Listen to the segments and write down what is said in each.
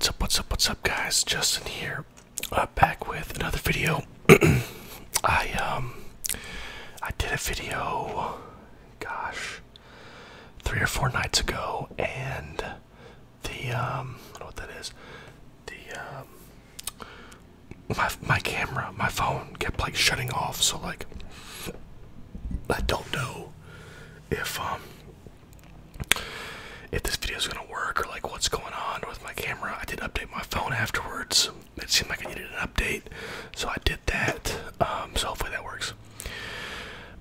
What's up, guys? Justin here, back with another video. I did a video, gosh, 3 or 4 nights ago, and the I don't know what that is. My camera, my phone kept like shutting off, so like I don't know if this video is gonna work or like what's going on with my camera. I did update my phone afterwards. It seemed like I needed an update, so I did that. So hopefully that works.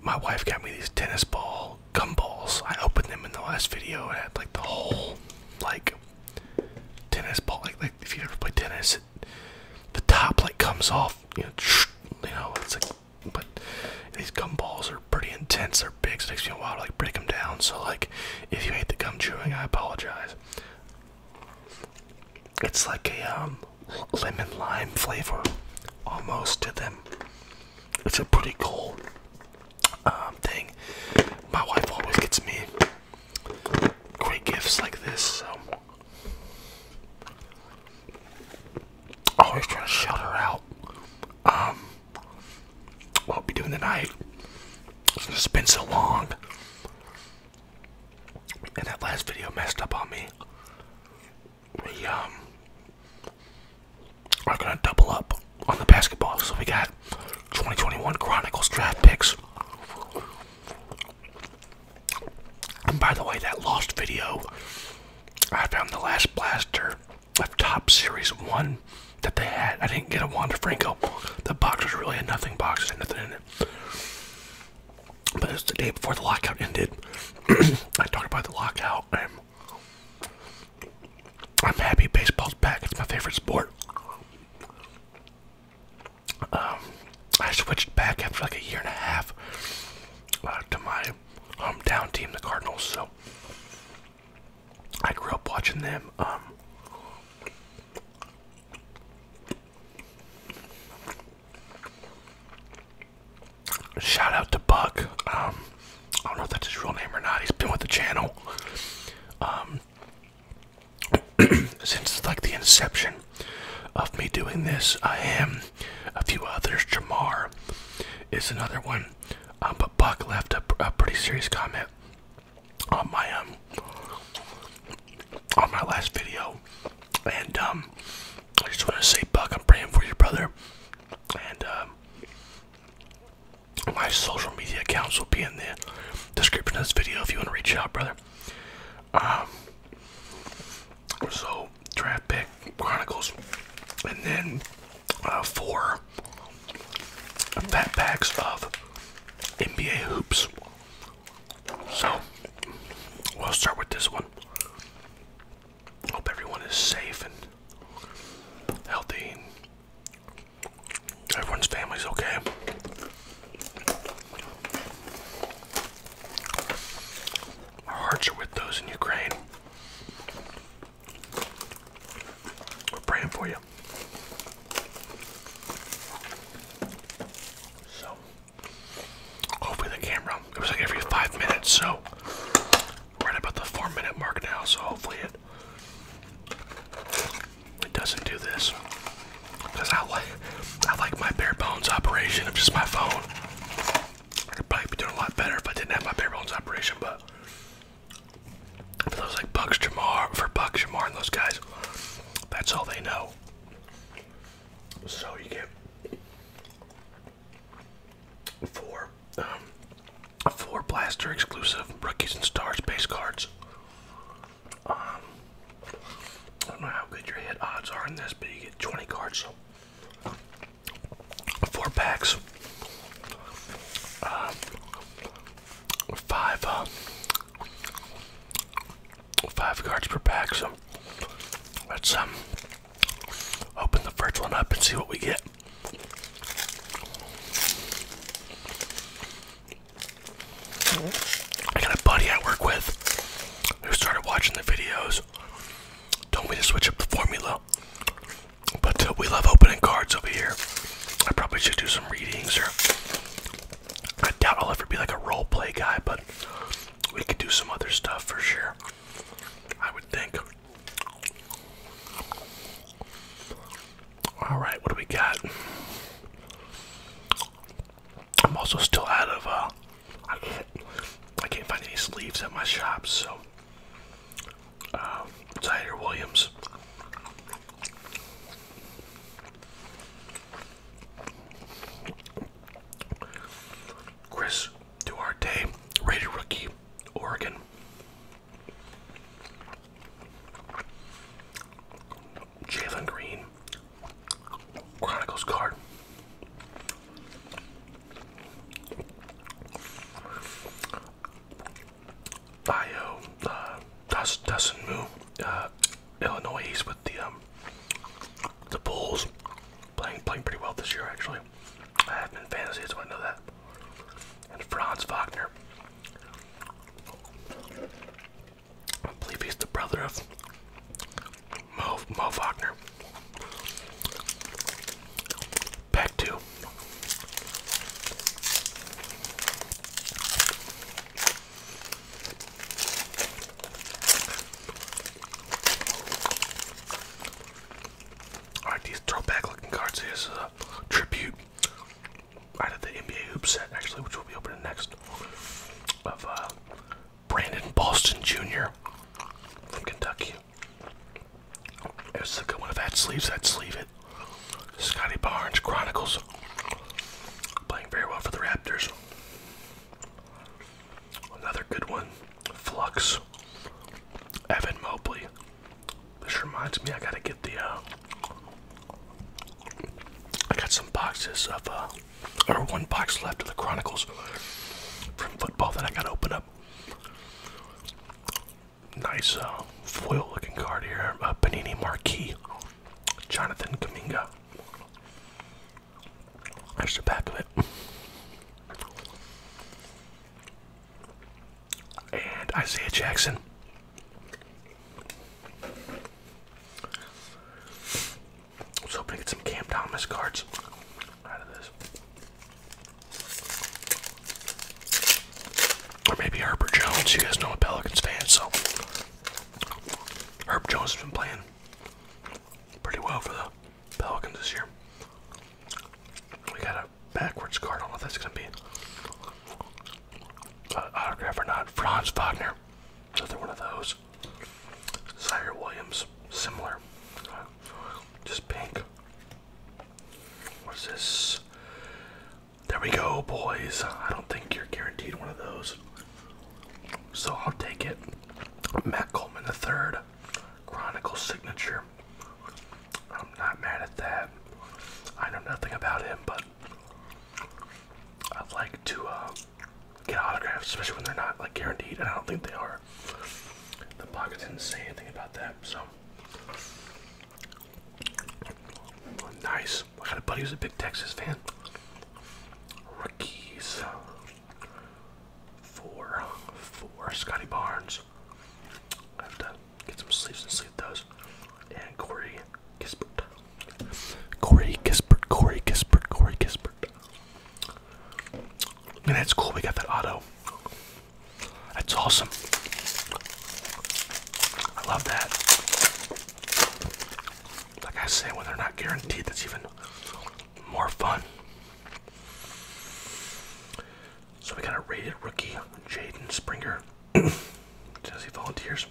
My wife got me these tennis ball gumballs. I opened them in the last video. It had like the whole like tennis ball, like if you ever play tennis, the top like comes off. You know, it's like, but these gumballs are pretty intense. They're big, so it takes me a while to like break them down. So like, if you hate the gum chewing, I apologize. It's like a lemon lime flavor almost to them. It's a pretty cool thing. My wife always gets me great gifts like this, so always trying to shout her out. What I'll be doing tonight. It's been so long, and that last video messed up on me. We are gonna double up on the basketball, so we got 2021 Chronicles draft picks. And by the way, that lost video, I found the last blaster of Top Series 1 that they had. I didn't get a Wanda Franco. The box was really a nothing box, there's nothing in it. But it was the day before the lockout ended. I talked about the lockout, and I'm happy baseball's back. It's my favorite sport. I switched back after like a year and a half to my hometown team, the Cardinals. So I grew up watching them. Shout out to Buck. I don't know if that's his real name or not. He's been with the channel since like the inception of me doing this. I am a few others. Jamar is another one, but Buck left a pretty serious comment on my last video, and I just want to say, Buck, I'm praying for you, brother, and my social media accounts will be in the description of this video if you want to reach out, brother. So draft pick Chronicles, and then 4 fat packs of NBA hoops. So we'll start with this one. Hope everyone is safe and healthy, and everyone's family's okay. Our hearts are with those in Ukraine. We're praying for you. So, hopefully the camera, it was like every 5 minutes, so we're at about the 4-minute mark now, so hopefully it doesn't do this. Because I like my bare bones operation of just my phone. I could probably be doing a lot better if I didn't have my bare bones operation, but for those like Buck Jamar and those guys, that's all they know. So you get 4 blaster exclusive rookies and stars base cards. I don't know how good your hit odds are in this, but you get 20 cards. So 4 packs. 5 cards per pack. So let's open the first one up and see what we get. I got a buddy I work with who started watching the videos, told me to switch up the formula, but we love opening cards over here. I probably should do some readings, or I doubt I'll ever be like a role play guy, but we could do some other stuff for sure, I would think. All right, what do we got? I'm also still out of, I can't find any sleeves at my shop, so, Tyler Williams. Chris Duarte, rated rookie, Oregon. Jalen Green, Chronicles card. Bio, Dustin Moo, Illinois. He's with the Bulls, playing pretty well this year actually. I have him in fantasy, so I know that. And Franz Wagner. I believe he's the brother of Mo Wagner. Back to alright, these throwback looking cards. Here's a tribute out of the NBA Hoop set, actually, which we'll be opening next, of Brandon Boston Jr. from Kentucky. There's a good one. If I had sleeves, I'd sleeve it. Scotty Barnes, Chronicles, playing very well for the Raptors. Another good one, Flux, Evan Mobley. This reminds me, I gotta get the, I got some boxes of, or one box left of the Chronicles from football that I gotta open up. Nice, foil looking card here, Panini Marquee, Jonathan Kuminga. There's the back of it. And Isaiah Jackson. I was hoping to get some Cam Thomas cards out of this. Or maybe Herbert Jones. You guys know I'm a Pelicans fan, so Herb Jones has been playing pretty well for the Pelicans this year. We got a backwards card. I don't know if that's going to be autograph or not. Franz Wagner, another one of those. Zaire Williams, similar. Just pink. What's this? There we go, boys. I don't think you're guaranteed one of those, so I'll take it. Matt Coleman III, Chronicles signature. I'm not mad at that. I know nothing about him, but I'd like to get autographs, especially when they're not like guaranteed, and I don't think they are. The pocket didn't say anything about that, so nice. I got a buddy who's a big Texas fan. Rookies for Scotty Barnes. I have to get some sleeves and sleeve those. And Corey Kispert. And that's cool. We got that auto. That's awesome. I love that. Like I say, when they're not guaranteed, that's even more fun. So we got a rated rookie, Jaden Springer, Tennessee Volunteers.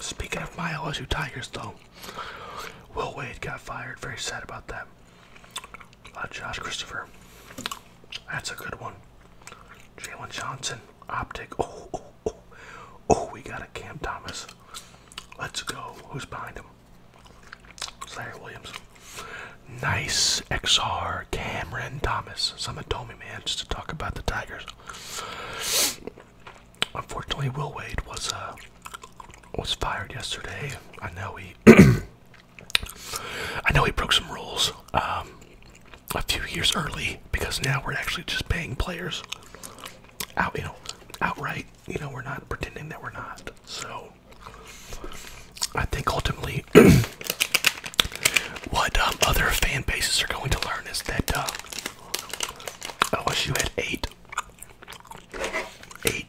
Speaking of my LSU Tigers, though, Will Wade got fired. Very sad about that. Josh Christopher. That's a good one. Jalen Johnson, Optic. Oh, we got a Cam Thomas. Let's go. Who's behind him? Zaire Williams. Nice XR Cameron Thomas. Someone told me, man, just to talk about the Tigers. Unfortunately, Will Wade was fired yesterday. I know he broke some rules a few years early, because now we're actually just paying players outright. We're not pretending that we're not. So I think ultimately what other fan bases are going to learn is that LSU had eight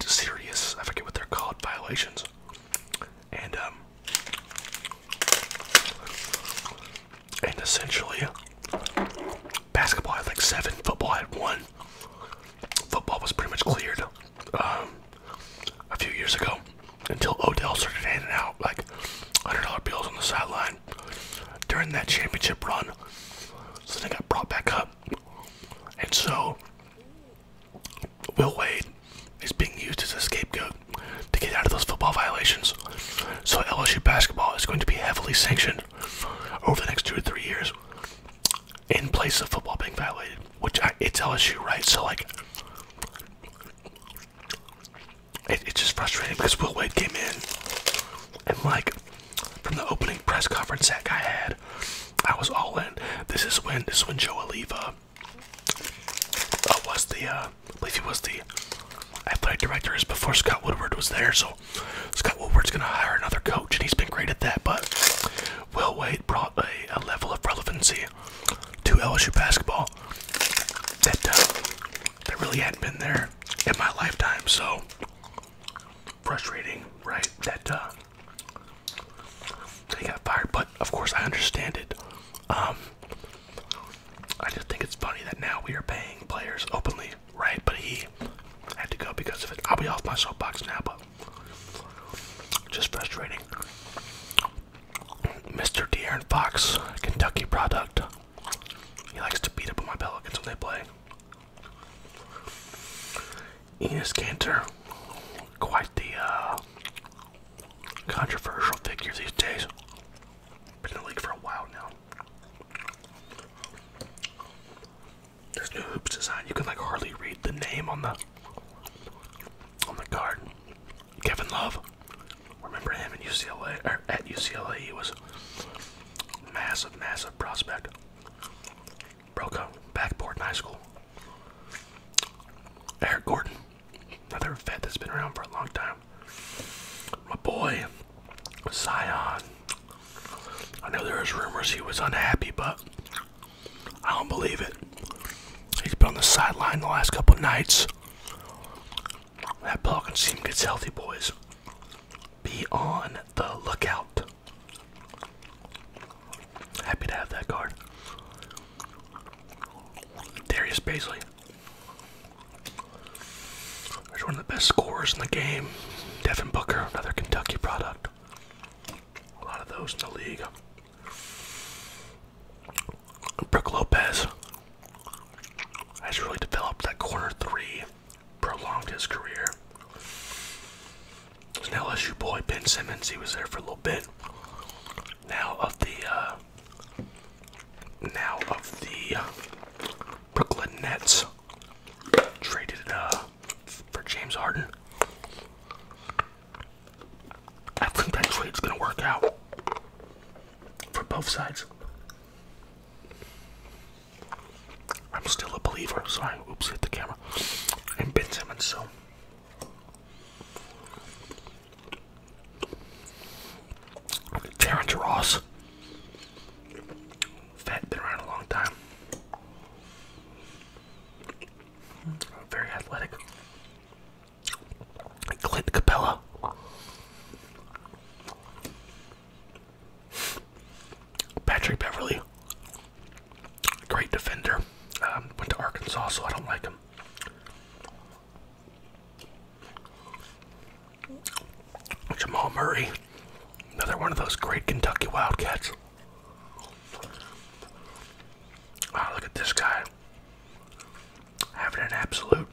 serious, I forget what they're called, violations, and essentially. Basketball had like 7, football had 1. Football was pretty much cleared a few years ago until Odell started handing out like $100 bills on the sideline during that championship run. So they got brought back up. And so Will Wade is being used as a scapegoat to get out of those football violations. So LSU basketball is going to be heavily sanctioned over the next 2 to 3 years in place of football being violated, which it's LSU, right? So like, it's just frustrating because Will Wade came in and like from the opening press conference that guy had, I was all in. This is when Joe Oliva was the I believe he was the athletic director is before Scott Woodward was there. So Scott Woodward's gonna hire another coach, and he's been great at that. But Will Wade brought a level of relevancy to LSU basketball that really hadn't been there in my lifetime. So frustrating, right? That he got fired, but of course I understand it. I just think it's funny that now we are paying players openly, right? But he had to go because of it. I'll be off my soapbox now, but just frustrating. Mr. De'Aaron Fox, Kentucky product. He likes to beat up on my Pelicans when they play. Enes Kanter, quite the controversial figure these days. Been in the league for a while now. There's new hoops design. You can like hardly read the name on the card. Kevin Love. Remember him in UCLA, or at UCLA? He was massive prospect. Broke a backboard in high school. Eric Gordon, another vet that's been around for a long time. My boy Zion. I know there was rumors he was unhappy, but I don't believe it. He's been on the sideline the last couple of nights. That Pelicans team gets healthy, boys. Be on the lookout. Happy to have that card. Darius Baisley. There's one of the best scorers in the game. Devin Booker, another Kentucky product. A lot of those in the league. Brook Lopez has really developed that corner 3, prolonged his career. There's an LSU boy, Ben Simmons. He was there for a little bit. Now of the Brooklyn Nets traded for James Harden. I think that trade's gonna work out for both sides. I'm still a believer. Sorry, oops, hit the camera. And Ben Simmons, so. Terrence Ross. Vet, been around a long time. Very athletic. Clint Capella. Patrick Beverly. Great defender. Went to Arkansas, so I don't like him. Jamal Murray. Another one of those great Kentucky Wildcats. Wow, look at this guy. Having an absolute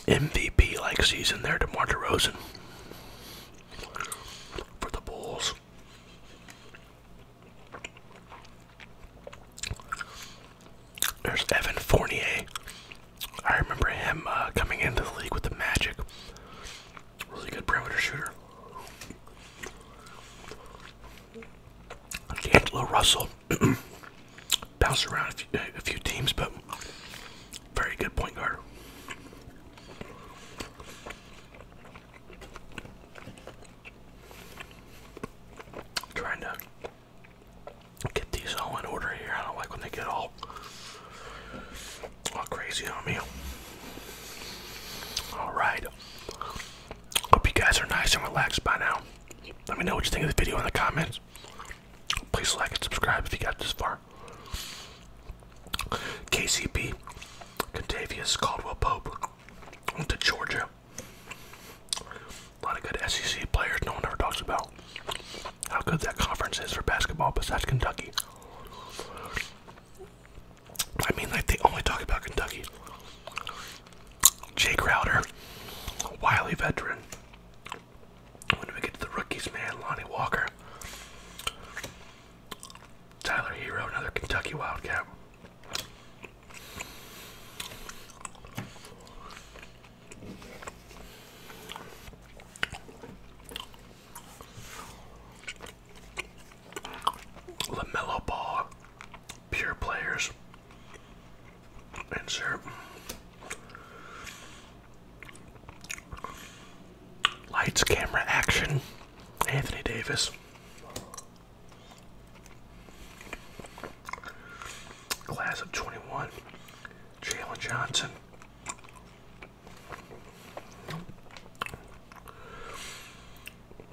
MVP-like season there, DeMar DeRozan. For the Bulls. There's Evan Fournier. I remember him coming into the league with the Magic. Really good perimeter shooter. D'Angelo Russell. Bounced around a few teams, but very good point guard. Trying to get these all in order here. I don't like when they get all crazy on me. Alright. Hope you guys are nice and relaxed by now. Let me know what you think of the video in the comments. Please like and subscribe if you got this far. how good that conference is for basketball besides Kentucky. I mean, like, they only talk about Kentucky. Jay Crowder, wily veteran. When we get to the rookies, man, Lonnie Walker, Tyler Hero, another Kentucky Wildcat. LaMelo Ball, pure players. Insert. Lights, camera, action. Anthony Davis. Class of 21. Jalen Johnson.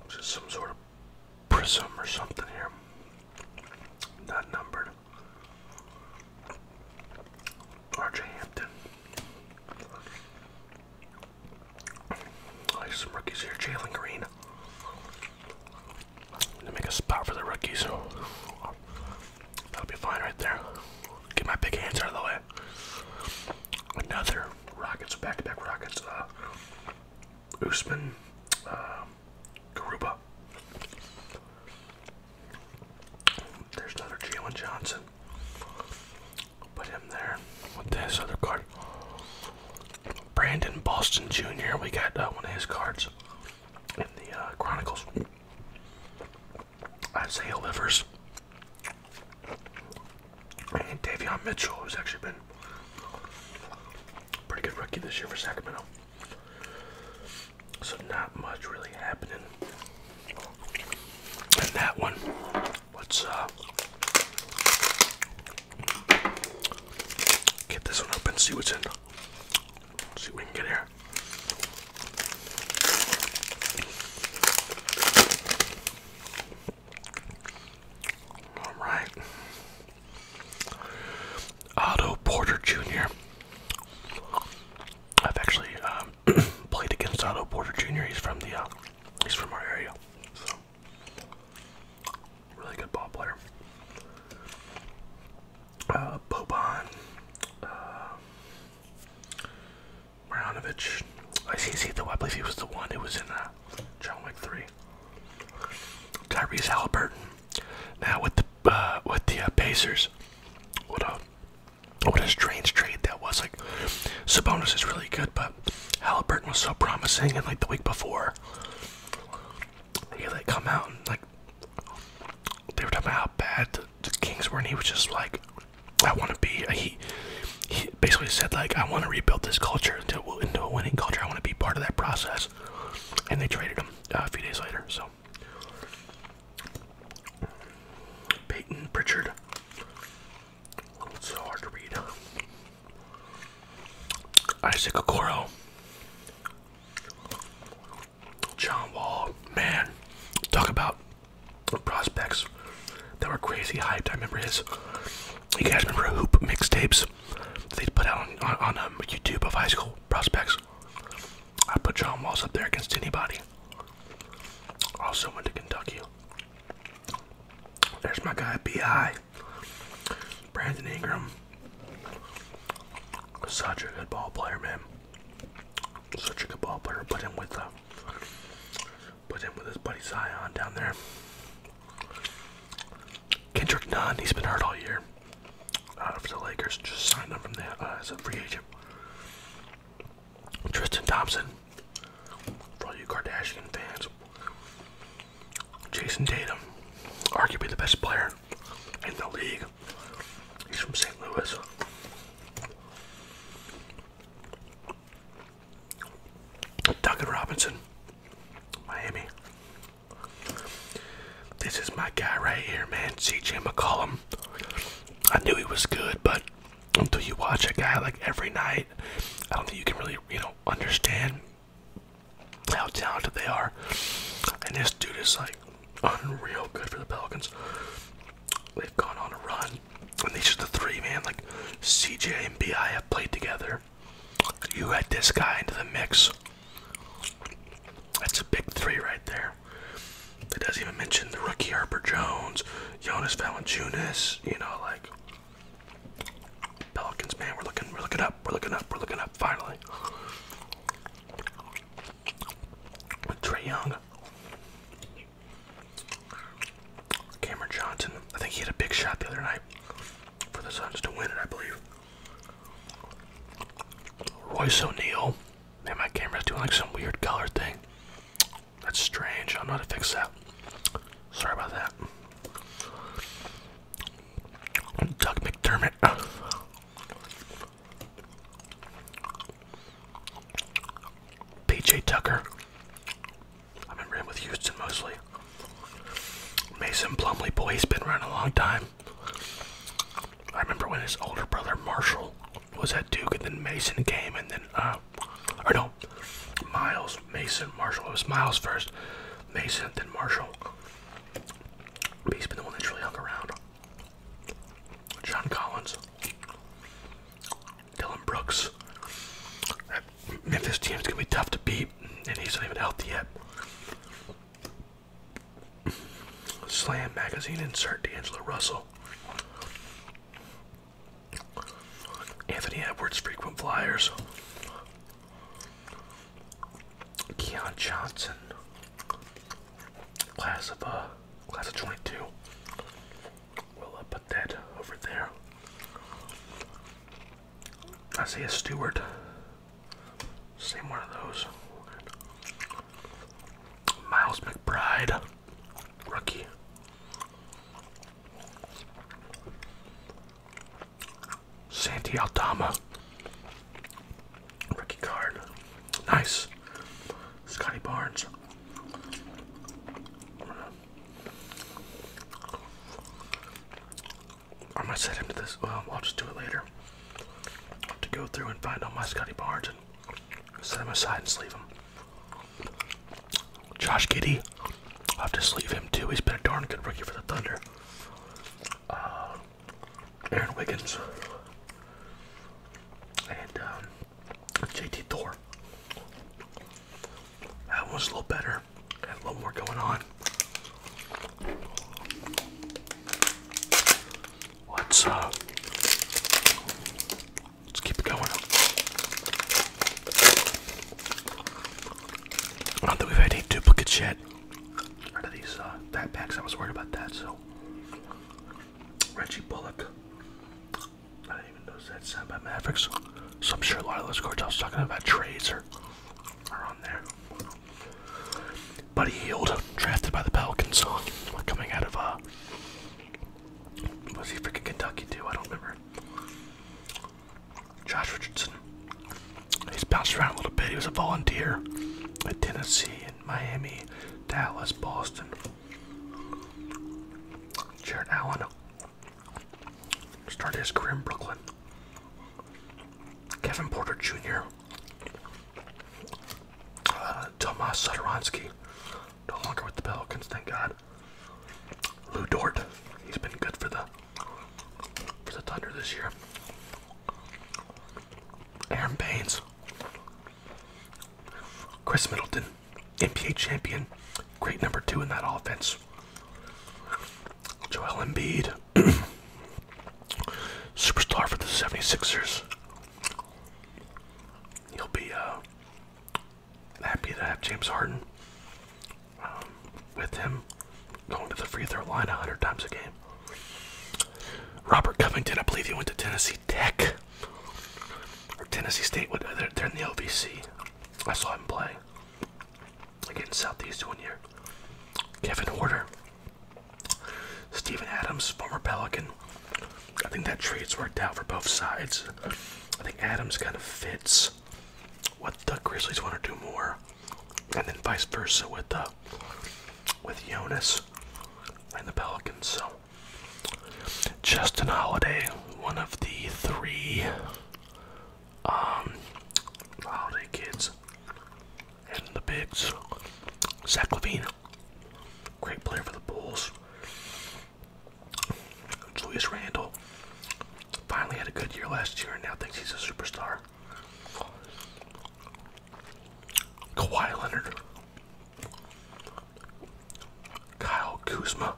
Just some sort of prism or something here. Not numbered. RJ Hampton. Like some rookies here. Jalen Green. To make a spot for the rookies. That'll be fine right there. Get my big hands out of the way. Another Rockets, back-to-back Rockets. Usman, Garuba. There's another Jalen Johnson. Put him there with this other card. Brandon Boston Jr. We got one of his cards in the Chronicles. Isaiah Livers. And Davion Mitchell, who's actually been a pretty good rookie this year for Sacramento. So not much really happening in that one. Let's get this one open, see what's in. See what we can get here. Alright. Otto Porter Jr. I've actually played against Otto Porter Jr. He's from our area. So really good ball player. Boban, Marjanovic. I believe he was the one who was in John Wick 3. Tyrese Halliburton. Now with the Pacers, what a strange trade that was. Like, Sabonis is really good, but Halliburton was so promising, and like the week before, he like come out and like they were talking about how bad the Kings were, and he was just like, I want to be. He basically said like, I want to rebuild this culture into a winning culture. I want to be part of that process, and they traded him a few days later. So Peyton Pritchard. It's so hard to read. Isaac Okoro. John Wall. Man, talk about prospects that were crazy hyped. I remember his. You guys remember Hoop mixtapes they'd put out on YouTube of high school prospects? I put John Walls up there against anybody. Also went to Kentucky. There's my guy B.I. Brandon Ingram. Such a good ball player, man. Such a good ball player. Put him with his buddy Zion down there. Kendrick Nunn, he's been hurt all year. For the Lakers, just signed him from as a free agent. Tristan Thompson, for all you Kardashian fans. Jason Tatum, arguably the best player in the league. He's from St. Louis. Duncan Robinson, Miami. This is my guy right here, man. CJ McCollum. I knew he was good, but until you watch a guy like every night, I don't think you can really, understand how talented they are. And this dude is like unreal good for the Pelicans. They've gone on a run, and these are the three, man. Like CJ and BI have played together. You add this guy into the mix. That's a big three right there. It doesn't even mention the rookie Ricky Herbert-Jones, Jonas Valanciunas, you know, like Pelicans, man, we're looking up, finally. Trae Young, Cameron Johnson. I think he had a big shot the other night for the Suns to win it, I believe. Royce O'Neal. Man, my camera's doing like some weird color thing. That's strange. I don't know how to fix that. Sorry about that. Doug McDermott. PJ Tucker. I remember him with Houston mostly. Mason Plumlee, boy, he's been around a long time. I remember when his older brother Marshall was at Duke, and then Mason came, and then, or no, Miles, Mason, Marshall. It was Miles first, Mason, then Marshall. But he's been the one that's really hung around. John Collins, Dylan Brooks. That Memphis team's gonna be tough to beat, and he's not even healthy yet. Slam magazine insert D'Angelo Russell. Anthony Edwards, frequent flyers. Keon Johnson, class of 22. We'll put that over there. Isaiah Stewart, same one of those. Miles McBride, rookie. Santi Aldama, rookie card. Nice. Scotty Barnes. I might set him to this. Well, I'll just do it later. I'll have to go through and find all my Scotty Barnes and set him aside and sleeve him. Josh Giddey. I'll have to sleeve him too. He's been a darn good rookie for the Thunder. Aaron Wiggins. And JT Thor. That one was a little better. Had a little more going on. Let's keep it going. Not that we've had any duplicates yet. Out of these backpacks, I was worried about that, so. Reggie Bullock. I didn't even notice that signed by Mavericks. So I'm sure a lot of those cards I was talking about trades are on there. Buddy Hield, drafted by the Pelicans, coming out of was he freaking Kentucky too? I don't remember. Josh Richardson. He's bounced around a little bit. He was a volunteer at Tennessee and Miami, Dallas, Boston. Jared Allen started his career in Brooklyn. Devin Porter Jr. Tomas Satoransky, no longer with the Pelicans, thank God. Lou Dort, he's been good for the Thunder this year. Aaron Baines, Chris Middleton, NBA champion, great number 2 in that offense. Joel Embiid, superstar for the 76ers. He'll be happy to have James Harden with him going to the free throw line 100 times a game. Robert Covington, I believe he went to Tennessee Tech or Tennessee State. They're in the OVC. I saw him play against Southeast one year. Kevin Horter, Steven Adams, former Pelican. I think that trade's worked out for both sides. I think Adams kind of fits what the Grizzlies want to do more, and then vice versa with Jonas and the Pelicans. So Justin Holiday, one of the 3 Holiday kids, and the bigs. Zach Levine, great player for the Bulls. Julius Randle finally had a good year last year and now thinks he's a superstar. Kawhi Leonard, Kyle Kuzma. Kuzma,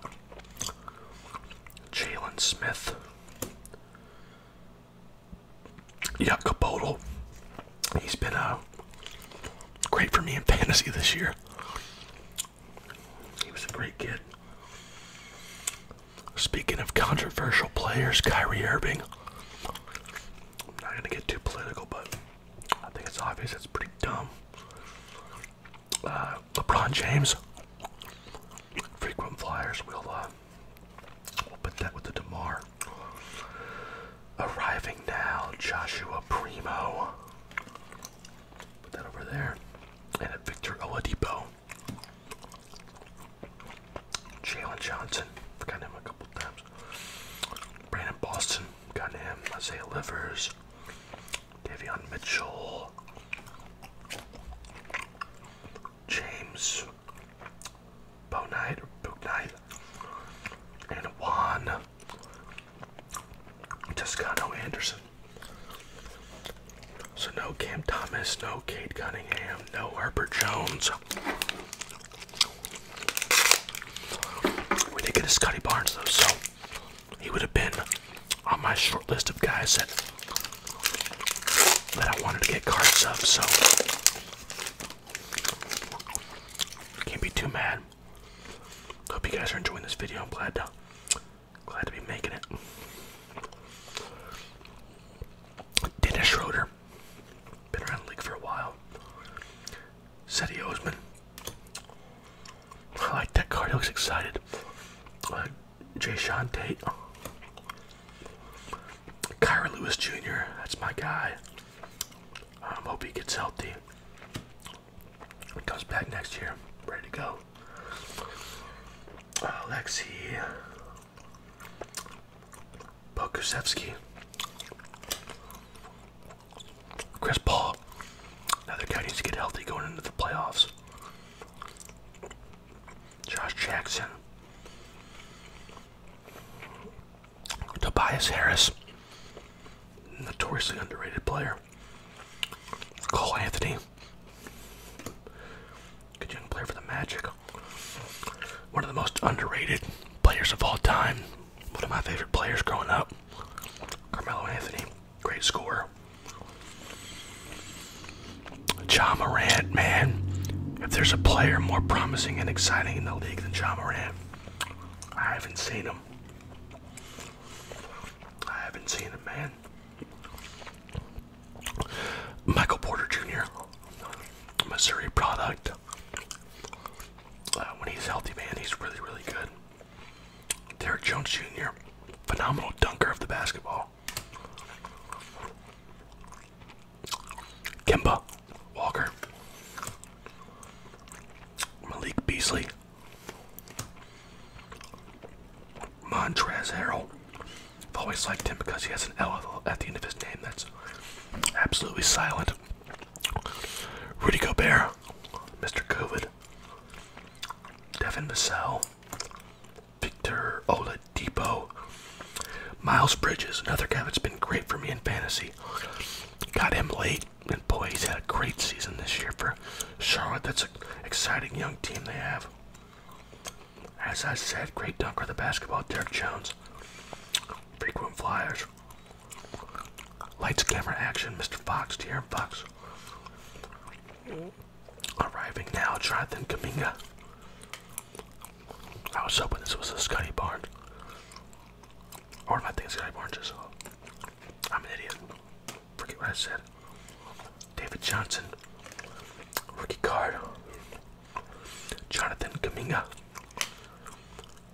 Jalen Smith, Yakapodal. He's been great for me in fantasy this year. He was a great kid. Speaking of controversial players, Kyrie Irving. I'm not going to get too political, but I think it's obvious it's pretty dumb. LeBron James. Frequent flyers. We'll put that with the DeMar. Arriving now, Joshua Primo. Put that over there. And a Victor Oladipo. Jalen Johnson. Forgot him a couple times. Brandon Boston. Got him. Isaiah Livers. Davion Mitchell. James. Bo Knight. And Juan. Toscano Anderson. So no Cam Thomas, no Cade Cunningham, no Herbert Jones. We did get a Scotty Barnes though, so he would have been on my short list of guys that I wanted to get cards of, so can't be too mad. Hope you guys are enjoying this video. I'm glad to be making it. Dennis Schroeder. Been around the league for a while. Cedi Osman. I like that card. He looks excited. Jayshawn Tate. Kyra Lewis Jr. That's my guy. Hope he gets healthy. He comes back next year. Ready to go. Alexei Pokusevsky. Chris Paul. Another guy needs to get healthy going into the playoffs. Josh Jackson. Tobias Harris. Notoriously underrated player. Cole Anthony. Good young player for the Magic. One of the most underrated players of all time. One of my favorite players growing up. Carmelo Anthony. Great scorer. Ja Morant, man. If there's a player more promising and exciting in the league than Ja Morant, I haven't seen him. Man. Michael Porter Jr. Missouri product. When he's healthy, man, he's really, really good. Derrick Jones Jr. Phenomenal dunker of the basketball. Kemba Walker. Malik Beasley. Montrezl Harrell. I've always liked him because he has an L at the end of his name that's absolutely silent. Rudy Gobert. Mr. COVID. Devin Booker. Victor Oladipo. Miles Bridges, another guy that's been great for me in fantasy. Got him late, and boy, he's had a great season this year for Charlotte. That's an exciting young team they have. As I said, great dunker of the basketball, Derrick Jones. Frequent flyers. Lights, camera, action, Mr. Fox, De'Aaron Fox. Arriving now, Jonathan Kuminga. I was hoping this was a Scotty Barnes. Or am I thinking Scotty Barnes is? I'm an idiot. Forget what I said. David Johnson. Rookie card. Jonathan Kuminga.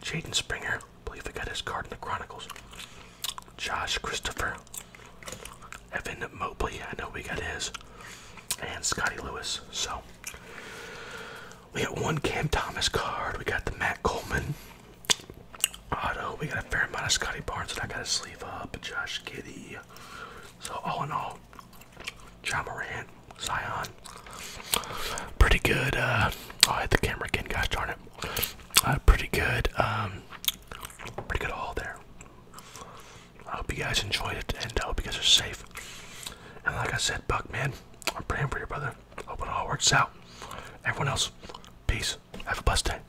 Jaden Springer. I believe I got his card in the Chronicles. Josh Christopher. Evan Mobley. I know we got his. And Scotty Lewis. So we got one Cam Thomas card. We got the Matt Coleman Otto. We got a fair amount of Scotty Barnes that I got to sleeve up. Josh Giddey. So all in all, Ja Morant, Zion. Pretty good. Oh, I hit the camera again, gosh darn it. Pretty good. Pretty good haul there. I hope you guys enjoyed it, and I hope you guys are safe. And like I said, Buck, man, I'm praying for you, brother. Hope it all works out. Everyone else, peace. Have a blessed day.